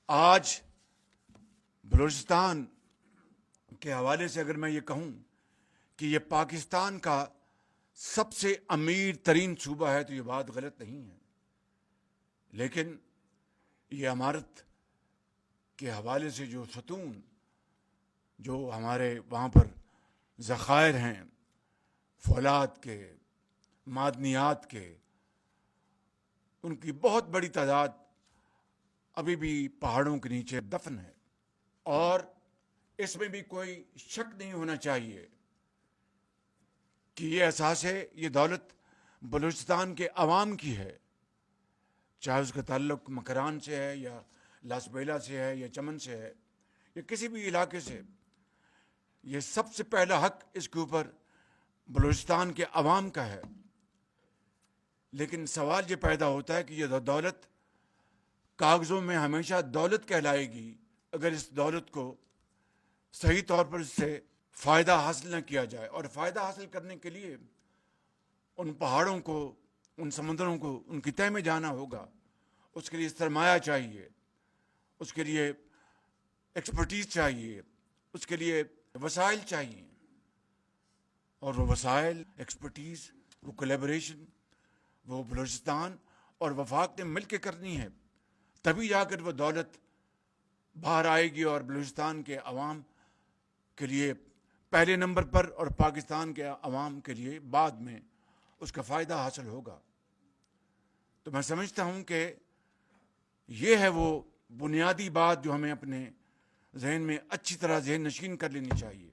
آج بلوچستان کے حوالے سے اگر میں یہ کہوں کہ یہ پاکستان کا سب سے امیر ترین صوبہ ہے تو یہ بات غلط نہیں ہے، لیکن یہ عمارت کے حوالے سے جو ستون جو ہمارے وہاں پر ذخائر ہیں، فولاد کے، معدنیات کے، ان کی بہت بڑی تعداد ابھی بھی پہاڑوں کے نیچے دفن ہے، اور اس میں بھی کوئی شک نہیں ہونا چاہیے کہ یہ اثاثے، یہ دولت بلوچستان کے عوام کی ہے، چاہے اس کا تعلق مکران سے ہے یا لاس بیلا سے ہے یا چمن سے ہے یا کسی بھی علاقے سے۔ یہ سب سے پہلا حق اس کے اوپر بلوچستان کے عوام کا ہے، لیکن سوال یہ پیدا ہوتا ہے کہ یہ دولت کاغذوں میں ہمیشہ دولت کہلائے گی اگر اس دولت کو صحیح طور پر اس سے فائدہ حاصل نہ کیا جائے، اور فائدہ حاصل کرنے کے لیے ان پہاڑوں کو، ان سمندروں کو، ان کی تہہ میں جانا ہوگا، اس کے لیے سرمایہ چاہیے، اس کے لیے ایکسپرٹیز چاہیے، اس کے لیے وسائل چاہیے، اور وہ وسائل، ایکسپرٹیز، وہ کولیبریشن وہ بلوچستان اور وفاق نے مل کے کرنی ہے، تبھی جا کر وہ دولت باہر آئے گی اور بلوچستان کے عوام کے لیے پہلے نمبر پر اور پاکستان کے عوام کے لیے بعد میں اس کا فائدہ حاصل ہوگا۔ تو میں سمجھتا ہوں کہ یہ ہے وہ بنیادی بات جو ہمیں اپنے ذہن میں اچھی طرح ذہن نشین کر لینی چاہیے۔